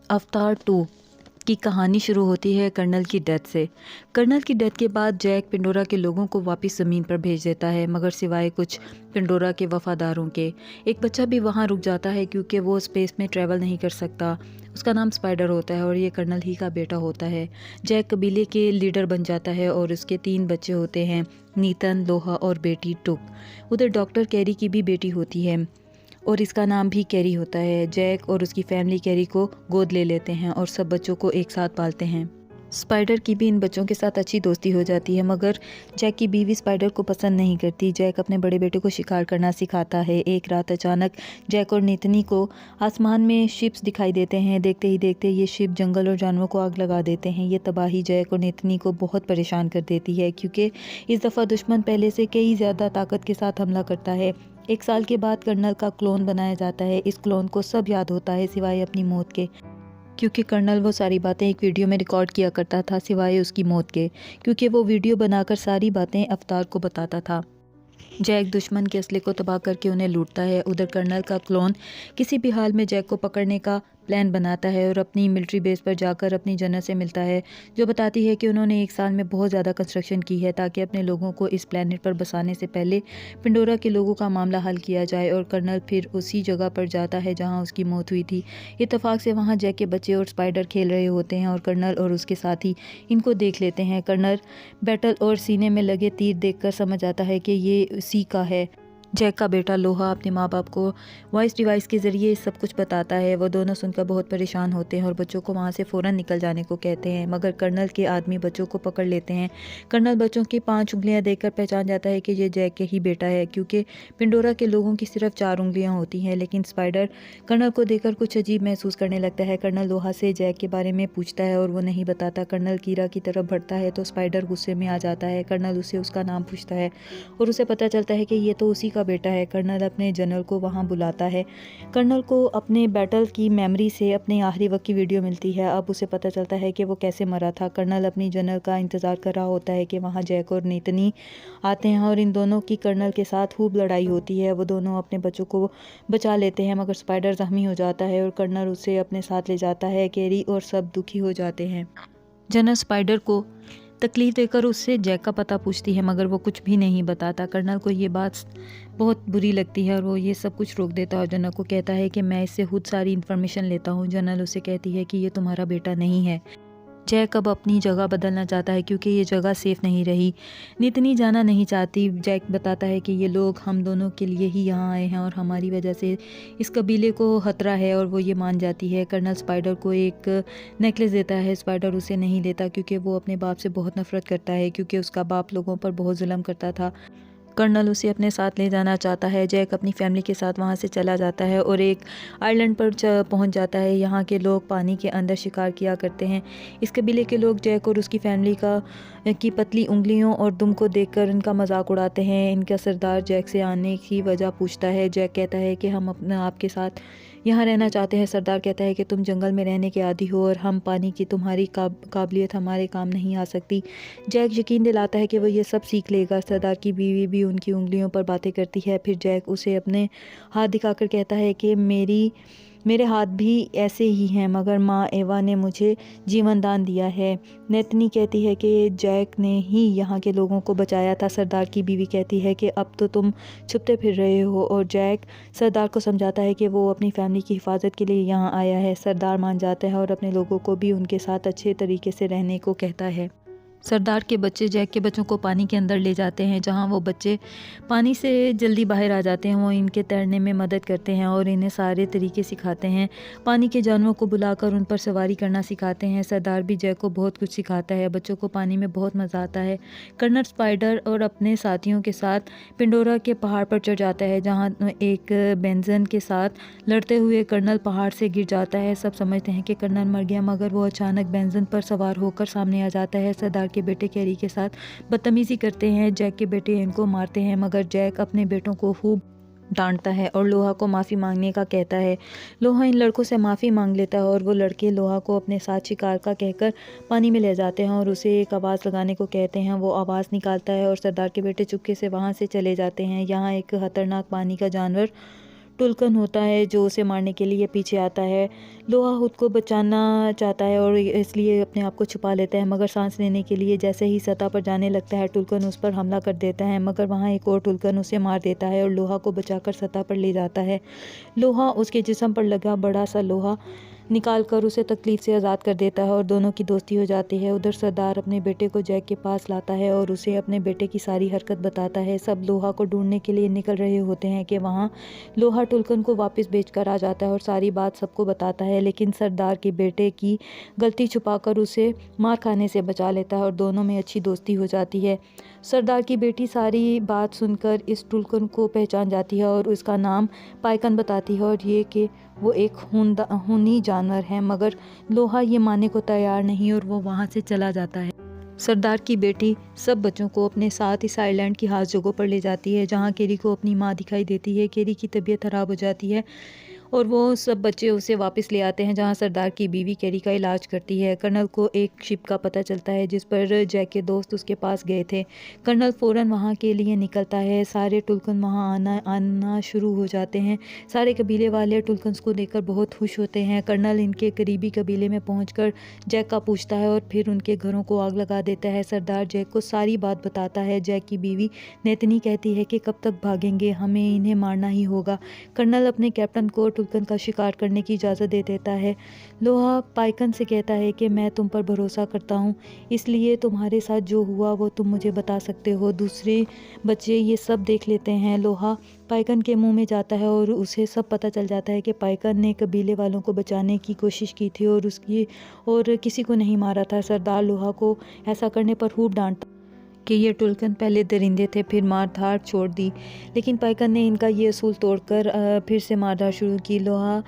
अवतार 2 की कहानी शुरू होती है कर्नल की डेथ से। कर्नल की डेथ के बाद जैक पिंडोरा के लोगों को वापस ज़मीन पर भेज देता है, मगर सिवाय कुछ पिंडोरा के वफादारों के। एक बच्चा भी वहाँ रुक जाता है क्योंकि वो स्पेस में ट्रैवल नहीं कर सकता। उसका नाम स्पाइडर होता है और ये कर्नल ही का बेटा होता है। जैक कबीले के लीडर बन जाता है और उसके 3 बच्चे होते हैं, नीतन, लोहा और बेटी टुक। उधर डॉक्टर कैरी की भी बेटी होती है और इसका नाम भी कैरी होता है। जैक और उसकी फैमिली कैरी को गोद ले लेते हैं और सब बच्चों को एक साथ पालते हैं। स्पाइडर की भी इन बच्चों के साथ अच्छी दोस्ती हो जाती है, मगर जैक की बीवी स्पाइडर को पसंद नहीं करती। जैक अपने बड़े बेटे को शिकार करना सिखाता है। एक रात अचानक जैक और नितनी को आसमान में शिप्स दिखाई देते हैं। देखते ही देखते ये शिप जंगल और जानवरों को आग लगा देते हैं। ये तबाही जैक और नितनी को बहुत परेशान कर देती है क्योंकि इस दफ़ा दुश्मन पहले से कई ज़्यादा ताकत के साथ हमला करता है। 1 साल के बाद कर्नल का क्लोन बनाया जाता है। इस क्लोन को सब याद होता है सिवाय अपनी मौत के, क्योंकि कर्नल वो सारी बातें एक वीडियो में रिकॉर्ड किया करता था सिवाय उसकी मौत के, क्योंकि वो वीडियो बनाकर सारी बातें अवतार को बताता था। जैक दुश्मन के असले को तबाह करके उन्हें लूटता है। उधर कर्नल का क्लोन किसी भी हाल में जैक को पकड़ने का प्लान बनाता है और अपनी मिलिट्री बेस पर जाकर अपनी जनरल से मिलता है, जो बताती है कि उन्होंने 1 साल में बहुत ज़्यादा कंस्ट्रक्शन की है ताकि अपने लोगों को इस प्लेनेट पर बसाने से पहले पिंडोरा के लोगों का मामला हल किया जाए। और कर्नल फिर उसी जगह पर जाता है जहां उसकी मौत हुई थी। इत्तेफाक से वहां जैक के बच्चे और स्पाइडर खेल रहे होते हैं और कर्नल और उसके साथी इनको देख लेते हैं। कर्नल बैटल और सीने में लगे तीर देखकर समझ आता है कि ये उसी का है। जैक का बेटा लोहा अपने माँ बाप को वॉइस डिवाइस के ज़रिए सब कुछ बताता है। वो दोनों सुनकर बहुत परेशान होते हैं और बच्चों को वहाँ से फ़ौरन निकल जाने को कहते हैं, मगर कर्नल के आदमी बच्चों को पकड़ लेते हैं। कर्नल बच्चों की 5 उंगलियाँ देखकर पहचान जाता है कि ये जैक का ही बेटा है, क्योंकि पिंडोरा के लोगों की सिर्फ 4 उंगलियाँ होती हैं। लेकिन स्पाइडर कर्नल को देखकर कुछ अजीब महसूस करने लगता है। कर्नल लोहा से जैक के बारे में पूछता है और वो नहीं बताता। कर्नल कीरा की तरफ बढ़ता है तो स्पाइडर गुस्से में आ जाता है। कर्नल उससे उसका नाम पूछता है और उसे पता चलता है कि ये तो उसी का बेटा है। कर्नल अपने जनरल को वहां बुलाता है। कर्नल को अपने बैटल की मेमोरी से अपने आखिरी वक्त की वीडियो मिलती है। अब उसे पता चलता है कि वो कैसे मरा था। कर्नल अपनी जनरल का इंतज़ार कर रहा होता है कि वहां जैक और नितनी आते हैं और इन दोनों की कर्नल के साथ खूब लड़ाई होती है। वो दोनों अपने बच्चों को बचा लेते हैं, मगर स्पाइडर जख्मी हो जाता है और कर्नल उसे अपने साथ ले जाता है। कैरी और सब दुखी हो जाते हैं। जनरल स्पाइडर को तकलीफ देकर उससे जैक का पता पूछती है, मगर वो कुछ भी नहीं बताता। कर्नल को ये बात बहुत बुरी लगती है और वो ये सब कुछ रोक देता है और जनरल को कहता है कि मैं इससे खुद सारी इन्फॉर्मेशन लेता हूँ। जनरल उसे कहती है कि ये तुम्हारा बेटा नहीं है। जैक अब अपनी जगह बदलना चाहता है क्योंकि ये जगह सेफ़ नहीं रही। नितनी जाना नहीं चाहती। जैक बताता है कि ये लोग हम दोनों के लिए ही यहाँ आए हैं और हमारी वजह से इस कबीले को खतरा है, और वो ये मान जाती है। कर्नल स्पाइडर को एक नेकलेस देता है। स्पाइडर उसे नहीं लेता क्योंकि वो अपने बाप से बहुत नफरत करता है, क्योंकि उसका बाप लोगों पर बहुत जुल्म करता था। कर्नल उसे अपने साथ ले जाना चाहता है। जैक अपनी फैमिली के साथ वहाँ से चला जाता है और एक आइलैंड पर पहुँच जाता है। यहाँ के लोग पानी के अंदर शिकार किया करते हैं। इस कबीले के लोग जैक और उसकी फैमिली की पतली उंगलियों और दुम को देखकर इनका मजाक उड़ाते हैं। इनका सरदार जैक से आने की वजह पूछता है। जैक कहता है कि हम अपने आपके साथ यहाँ रहना चाहते हैं। सरदार कहता है कि तुम जंगल में रहने के आदी हो और हम पानी की तुम्हारी काबिलियत हमारे काम नहीं आ सकती। जैक यकीन दिलाता है कि वो ये सब सीख लेगा। सरदार की बीवी भी उनकी उंगलियों पर बातें करती है। फिर जैक उसे अपने हाथ दिखाकर कहता है कि मेरे हाथ भी ऐसे ही हैं, मगर माँ एवा ने मुझे जीवन दान दिया है। नेतनी कहती है कि जैक ने ही यहाँ के लोगों को बचाया था। सरदार की बीवी कहती है कि अब तो तुम छुपते फिर रहे हो, और जैक सरदार को समझाता है कि वो अपनी फैमिली की हिफाजत के लिए यहाँ आया है। सरदार मान जाता है और अपने लोगों को भी उनके साथ अच्छे तरीके से रहने को कहता है। सरदार के बच्चे जैक के बच्चों को पानी के अंदर ले जाते हैं, जहां वो बच्चे पानी से जल्दी बाहर आ जाते हैं। वो इनके तैरने में मदद करते हैं और इन्हें सारे तरीके सिखाते हैं। पानी के जानवरों को बुलाकर उन पर सवारी करना सिखाते हैं। सरदार भी जैक को बहुत कुछ सिखाता है। बच्चों को पानी में बहुत मज़ा आता है। कर्नल स्पाइडर और अपने साथियों के साथ पिंडोरा के पहाड़ पर चढ़ जाता है, जहाँ एक बेंजन के साथ लड़ते हुए कर्नल पहाड़ से गिर जाता है। सब समझते हैं कि कर्नल मर गया, मगर वो अचानक बेंजन पर सवार होकर सामने आ जाता है। सरदार के बेटे कैरी के साथ बदतमीजी करते हैं। जैक के बेटे इनको मारते हैं, मगर जैक अपने बेटों को खूब डांटता है और लोहा को माफ़ी मांगने का कहता है। लोहा इन लड़कों से माफ़ी मांग लेता है और वो लड़के लोहा को अपने साथ शिकार का कहकर पानी में ले जाते हैं और उसे एक आवाज़ लगाने को कहते हैं। वो आवाज़ निकालता है और सरदार के बेटे चुपके से वहाँ से चले जाते हैं। यहाँ एक खतरनाक पानी का जानवर टुल्कन होता है जो उसे मारने के लिए पीछे आता है। लोहा खुद को बचाना चाहता है और इसलिए अपने आप को छुपा लेता है, मगर सांस लेने के लिए जैसे ही सतह पर जाने लगता है टुल्कन उस पर हमला कर देता है, मगर वहाँ एक और टुल्कन उसे मार देता है और लोहा को बचाकर सतह पर ले जाता है। लोहा उसके जिस्म पर लगा बड़ा सा लोहा निकाल कर उसे तकलीफ़ से आज़ाद कर देता है और दोनों की दोस्ती हो जाती है। उधर सरदार अपने बेटे को जैक के पास लाता है और उसे अपने बेटे की सारी हरकत बताता है। सब लोहा को ढूंढने के लिए निकल रहे होते हैं कि वहाँ लोहा टुल्कन को वापस बेचकर आ जाता है और सारी बात सबको बताता है, लेकिन सरदार के बेटे की गलती छुपाकर उसे मार खाने से बचा लेता है और दोनों में अच्छी दोस्ती हो जाती है। सरदार की बेटी सारी बात सुनकर इस टुल्कन को पहचान जाती है और उसका नाम पाइकन बताती है और ये कि वो एक खूनी जानवर है, मगर लोहा ये मानने को तैयार नहीं और वो वहाँ से चला जाता है। सरदार की बेटी सब बच्चों को अपने साथ इस आइलैंड की खास जगहों पर ले जाती है जहाँ केरी को अपनी माँ दिखाई देती है। केरी की तबीयत ख़राब हो जाती है और वो सब बच्चे उसे वापस ले आते हैं जहाँ सरदार की बीवी केरी का इलाज करती है। कर्नल को एक शिप का पता चलता है जिस पर जैक के दोस्त उसके पास गए थे। कर्नल फ़ौरन वहाँ के लिए निकलता है। सारे टुल्कन वहाँ आना शुरू हो जाते हैं। सारे कबीले वाले टुल्कन्स को देखकर बहुत खुश होते हैं। कर्नल इनके करीबी कबीले में पहुँचकर जैक का पूछता है और फिर उनके घरों को आग लगा देता है। सरदार जैक को सारी बात बताता है। जैक की बीवी नेतनी कहती है कि कब तक भागेंगे, हमें इन्हें मारना ही होगा। कर्नल अपने कैप्टन को टुल्कन का शिकार करने की इजाज़त दे देता है। लोहा पाइकन से कहता है कि मैं तुम पर भरोसा करता हूँ, इसलिए तुम्हारे साथ जो हुआ वो तुम मुझे बता सकते हो। दूसरे बच्चे ये सब देख लेते हैं। लोहा पाइकन के मुंह में जाता है और उसे सब पता चल जाता है कि पाइकन ने कबीले वालों को बचाने की कोशिश की थी और किसी को नहीं मारा था। सरदार लोहा को ऐसा करने पर खूब डांटता कि ये टुल्कन पहले दरिंदे थे, फिर मार धाड़ छोड़ दी, लेकिन पाइकन ने इनका ये असूल तोड़कर फिर से मार धाड़ शुरू की। लोहा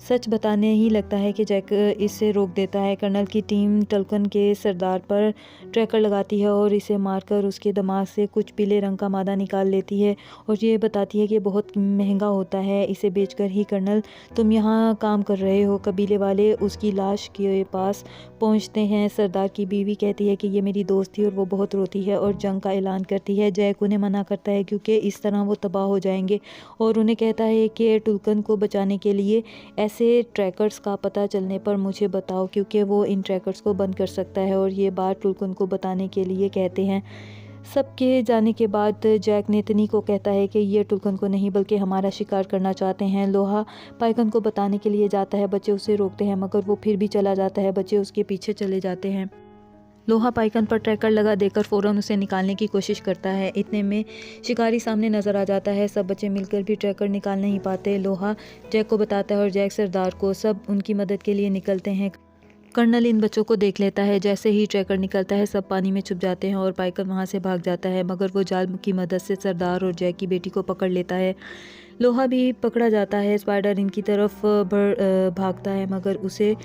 सच बताने ही लगता है कि जैक इसे रोक देता है। कर्नल की टीम टुल्कन के सरदार पर ट्रैकर लगाती है और इसे मारकर उसके दिमाग से कुछ पीले रंग का मादा निकाल लेती है और ये बताती है कि बहुत महंगा होता है, इसे बेचकर ही कर्नल तुम यहाँ काम कर रहे हो। कबीले वाले उसकी लाश के पास पहुँचते हैं। सरदार की बीवी कहती है कि ये मेरी दोस्त थी और वो बहुत रोती है और जंग का ऐलान करती है। जैक उन्हें मना करता है क्योंकि इस तरह वो तबाह हो जाएंगे और उन्हें कहता है कि टुल्कन को बचाने के लिए ऐसे ट्रैकर्स का पता चलने पर मुझे बताओ, क्योंकि वो इन ट्रैकर्स को बंद कर सकता है। और ये बात टुल्कन को बताने के लिए कहते हैं। सबके जाने के बाद जैक नेतनी को कहता है कि ये टुल्कन को नहीं बल्कि हमारा शिकार करना चाहते हैं। लोहा पाइकन को बताने के लिए जाता है। बच्चे उसे रोकते हैं मगर वो फिर भी चला जाता है। बच्चे उसके पीछे चले जाते हैं। लोहा पाइकन पर ट्रैकर लगा देकर फ़ौरन उसे निकालने की कोशिश करता है। इतने में शिकारी सामने नज़र आ जाता है। सब बच्चे मिलकर भी ट्रैकर निकाल नहीं पाते। लोहा जैक को बताता है और जैक सरदार को। सब उनकी मदद के लिए निकलते हैं। कर्नल इन बच्चों को देख लेता है। जैसे ही ट्रैकर निकलता है सब पानी में छुप जाते हैं और पाइकन वहाँ से भाग जाता है, मगर वो जाल की मदद से सरदार और जैक की बेटी को पकड़ लेता है। लोहा भी पकड़ा जाता है। स्पाइडर इनकी तरफ भागता है मगर उसे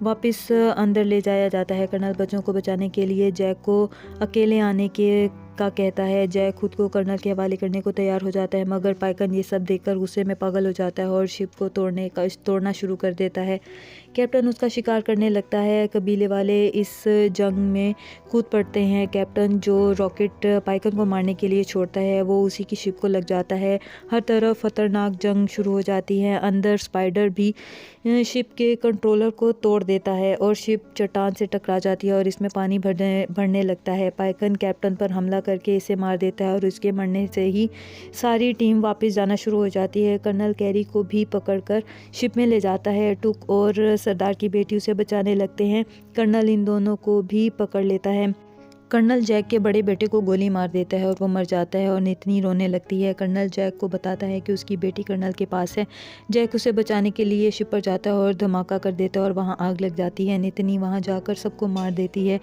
वापस अंदर ले जाया जाता है। कर्नल बच्चों को बचाने के लिए जैक को अकेले आने का कहता है। जैक खुद को कर्नल के हवाले करने को तैयार हो जाता है, मगर पाइकन ये सब देखकर गुस्से में पागल हो जाता है और शिप को तोड़ना शुरू कर देता है। कैप्टन उसका शिकार करने लगता है। कबीले वाले इस जंग में कूद पड़ते हैं। कैप्टन जो रॉकेट पाइकन को मारने के लिए छोड़ता है वो उसी की शिप को लग जाता है। हर तरफ खतरनाक जंग शुरू हो जाती है। अंदर स्पाइडर भी शिप के कंट्रोलर को तोड़ देता है और शिप चट्टान से टकरा जाती है और इसमें पानी भरने लगता है। पाइकन कैप्टन पर हमला करके इसे मार देता है और उसके मरने से ही सारी टीम वापस जाना शुरू हो जाती है। कर्नल कैरी को भी पकड़कर शिप में ले जाता है। टुक और सरदार की बेटी उसे बचाने लगते हैं। कर्नल इन दोनों को भी पकड़ लेता है। कर्नल जैक के बड़े बेटे को गोली मार देता है और वो मर जाता है और नितनी रोने लगती है। कर्नल जैक को बताता है कि उसकी बेटी कर्नल के पास है। जैक उसे बचाने के लिए शिप पर जाता है और धमाका कर देता है और वहाँ आग लग जाती है। नितनी वहाँ जाकर सबको मार देती है।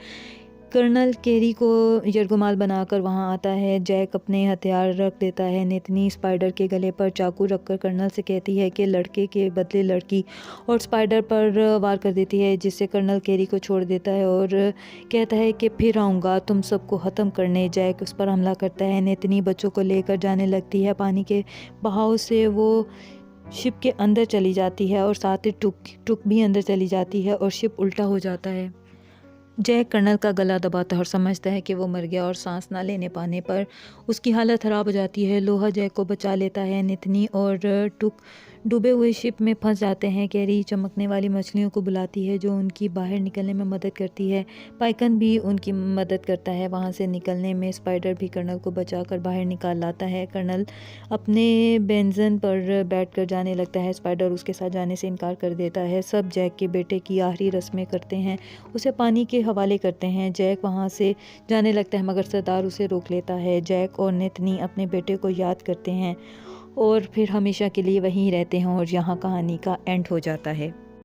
कर्नल कैरी को यरगुमाल बनाकर वहाँ आता है। जैक अपने हथियार रख देता है। नितनी स्पाइडर के गले पर चाकू रखकर कर्नल से कहती है कि लड़के के बदले लड़की, और स्पाइडर पर वार कर देती है, जिससे कर्नल कैरी को छोड़ देता है और कहता है कि फिर आऊँगा तुम सबको ख़त्म करने। जैक उस पर हमला करता है। नितनी बच्चों को लेकर जाने लगती है। पानी के बहाव से वो शिप के अंदर चली जाती है और साथ ही टुक भी अंदर चली जाती है और शिप उल्टा हो जाता है। जैक कर्नल का गला दबाता है और समझता है कि वो मर गया और सांस ना लेने पाने पर उसकी हालत ख़राब हो जाती है। लोहा जैक को बचा लेता है। नितनी और टुक डूबे हुए शिप में फंस जाते हैं। कैरी चमकने वाली मछलियों को बुलाती है जो उनकी बाहर निकलने में मदद करती है। पाइकन भी उनकी मदद करता है। वहाँ से निकलने में स्पाइडर भी कर्नल को बचाकर बाहर निकाल लाता है। कर्नल अपने बेंजन पर बैठकर जाने लगता है। स्पाइडर उसके साथ जाने से इनकार कर देता है। सब जैक के बेटे की आखिरी रस्में करते हैं, उसे पानी के हवाले करते हैं। जैक वहाँ से जाने लगता है मगर सरदार उसे रोक लेता है। जैक और नितनी अपने बेटे को याद करते हैं और फिर हमेशा के लिए वहीं रहते हैं और यहाँ कहानी का एंड हो जाता है।